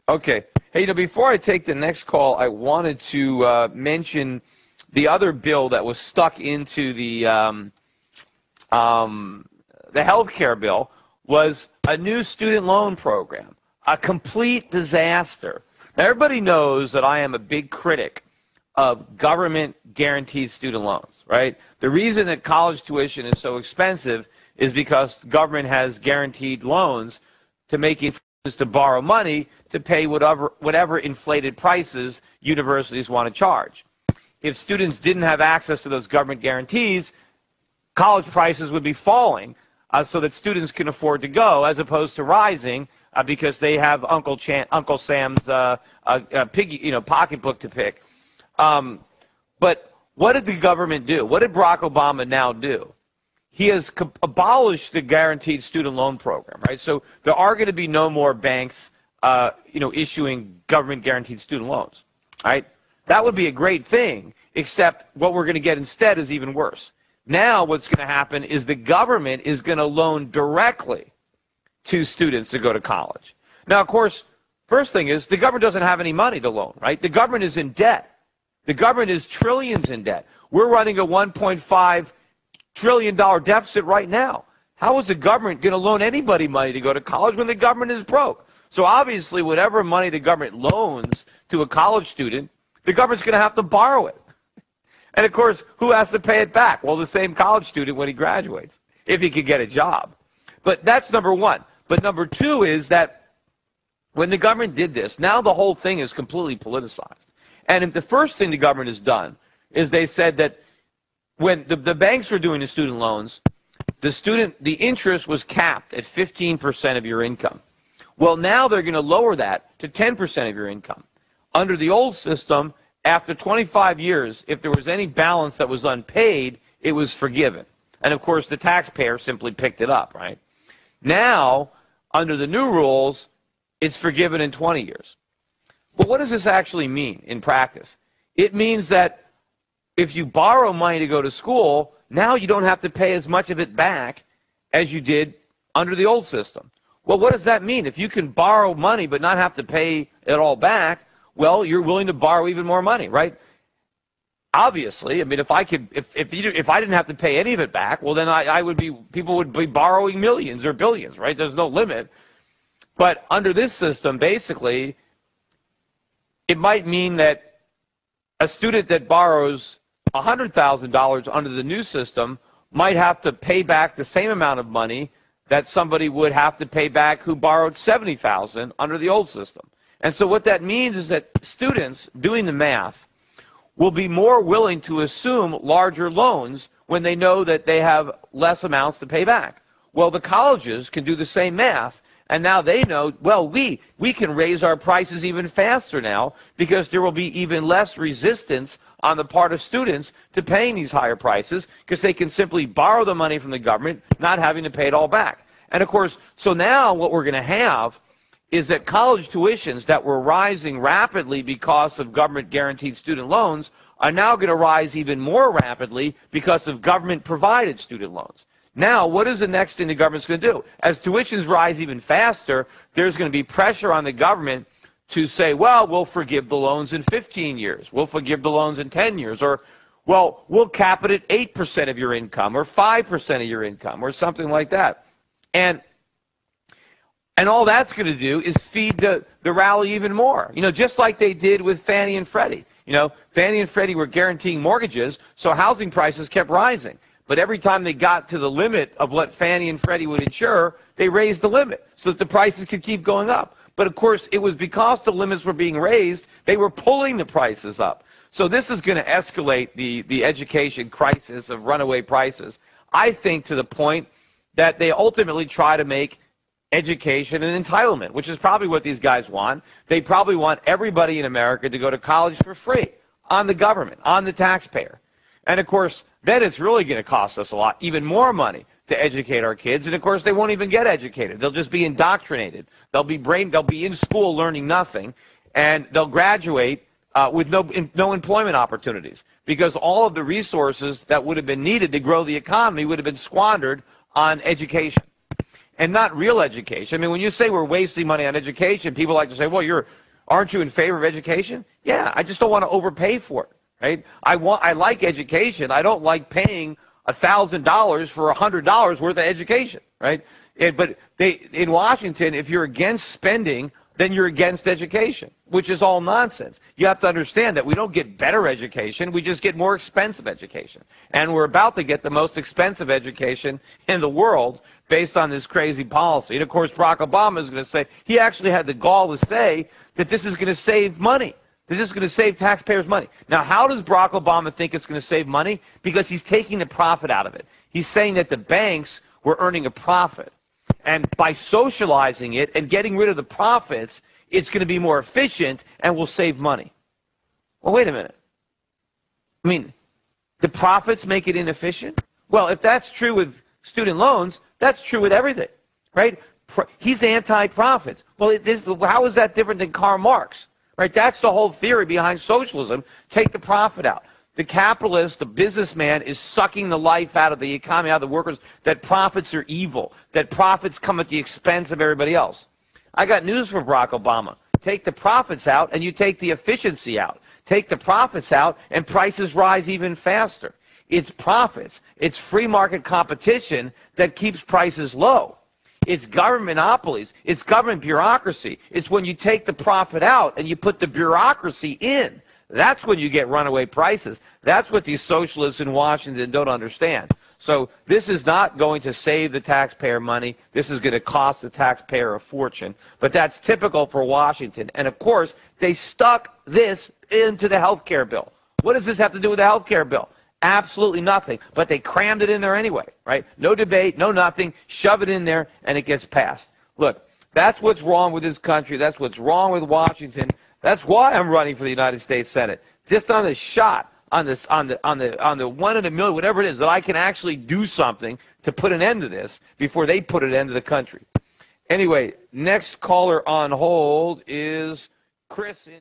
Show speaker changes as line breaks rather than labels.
Okay. Hey, before I take the next call, I wanted to mention the other bill that was stuck into the health care bill was a new student loan program, a complete disaster. Now, everybody knows that I am a big critic of government-guaranteed student loans, right? The reason that college tuition is so expensive is because the government has guaranteed loans to make it to borrow money to pay whatever inflated prices universities want to charge. If students didn't have access to those government guarantees, college prices would be falling so that students can afford to go, as opposed to rising because they have Uncle Sam's pocketbook to pick. But what did the government do? What did Barack Obama now do? He has abolished the guaranteed student loan program, right? So there are going to be no more banks, issuing government-guaranteed student loans, right? That would be a great thing, except what we're going to get instead is even worse. Now what's going to happen is the government is going to loan directly to students to go to college. Now, of course, first thing is the government doesn't have any money to loan, right? The government is in debt. The government is trillions in debt. We're running a $1.5 trillion deficit right now. How is the government going to loan anybody money to go to college when the government is broke? So obviously, whatever money the government loans to a college student, the government's going to have to borrow it. And of course, who has to pay it back? Well, the same college student when he graduates, if he could get a job. But that's number one. But number two is that when the government did this, now the whole thing is completely politicized. And if the first thing the government has done is they said that when the banks were doing the student loans, the interest was capped at 15% of your income. Well, now they're going to lower that to 10% of your income. Under the old system, after 25 years, if there was any balance that was unpaid, it was forgiven. And of course, the taxpayer simply picked it up, right? Now, under the new rules, it's forgiven in 20 years. Well, what does this actually mean in practice? It means that if you borrow money to go to school, now you don't have to pay as much of it back as you did under the old system. Well, what does that mean? If you can borrow money but not have to pay it all back, well, you're willing to borrow even more money, right? Obviously, I mean, if I didn't have to pay any of it back, well, then people would be borrowing millions or billions, right? There's no limit. But under this system, basically, it might mean that a student that borrows $100,000 under the new system might have to pay back the same amount of money that somebody would have to pay back who borrowed $70,000 under the old system. And so what that means is that students doing the math will be more willing to assume larger loans when they know that they have less amounts to pay back. Well, the colleges can do the same math, and now they know, well, we can raise our prices even faster now because there will be even less resistance on the part of students to paying these higher prices because they can simply borrow the money from the government, not having to pay it all back. And of course, so now what we're going to have is that college tuitions that were rising rapidly because of government-guaranteed student loans are now going to rise even more rapidly because of government-provided student loans. Now, what is the next thing the government's going to do? As tuitions rise even faster, there's going to be pressure on the government to say, well, we'll forgive the loans in 15 years. We'll forgive the loans in 10 years. Or, well, we'll cap it at 8% of your income or 5% of your income or something like that. And all that's going to do is feed the rally even more. You know, just like they did with Fannie and Freddie. You know, Fannie and Freddie were guaranteeing mortgages, so housing prices kept rising. But every time they got to the limit of what Fannie and Freddie would insure, they raised the limit so that the prices could keep going up. But of course, it was because the limits were being raised, they were pulling the prices up. So this is going to escalate the education crisis of runaway prices, I think, to the point that they ultimately try to make education an entitlement, which is probably what these guys want. They probably want everybody in America to go to college for free, on the government, on the taxpayer. And of course, then it's really going to cost us a lot, even more money to educate our kids. And of course, they won't even get educated. They'll just be indoctrinated. They'll be in school learning nothing, and they'll graduate with no employment opportunities because all of the resources that would have been needed to grow the economy would have been squandered on education. and not real education. I mean, when you say we're wasting money on education, people like to say, well, aren't you in favor of education? Yeah, I just don't want to overpay for it, right? I like education. I don't like paying $1,000 for $100 worth of education, right? But in Washington, if you're against spending, then you're against education, which is all nonsense. You have to understand that we don't get better education, we just get more expensive education. And we're about to get the most expensive education in the world based on this crazy policy. And of course, Barack Obama is going to say, he actually had the gall to say that this is going to save money. This is going to save taxpayers money. Now, how does Barack Obama think it's going to save money? Because he's taking the profit out of it. He's saying that the banks were earning a profit. And by socializing it and getting rid of the profits, it's going to be more efficient and will save money. Well, wait a minute. I mean, the profits make it inefficient? Well, if that's true with student loans, that's true with everything, right? He's anti-profits. Well, how is that different than Karl Marx? Right? That's the whole theory behind socialism. Take the profit out. The capitalist, the businessman, is sucking the life out of the economy, out of the workers, that profits are evil, that profits come at the expense of everybody else. I got news for Barack Obama. Take the profits out and you take the efficiency out. Take the profits out and prices rise even faster. It's profits. It's free market competition that keeps prices low. It's government monopolies. It's government bureaucracy. It's when you take the profit out and you put the bureaucracy in. That's when you get runaway prices. That's what these socialists in Washington don't understand. So this is not going to save the taxpayer money. This is going to cost the taxpayer a fortune. But that's typical for Washington. And, of course, they stuck this into the health care bill. What does this have to do with the health care bill? Absolutely nothing. But they crammed it in there anyway, right? No debate, no nothing. Shove it in there, and it gets passed. Look, that's what's wrong with this country. That's what's wrong with Washington. That's why I'm running for the United States Senate. Just on the shot, on the 1 in a million, whatever it is, that I can actually do something to put an end to this before they put an end to the country. Anyway, next caller on hold is Chris in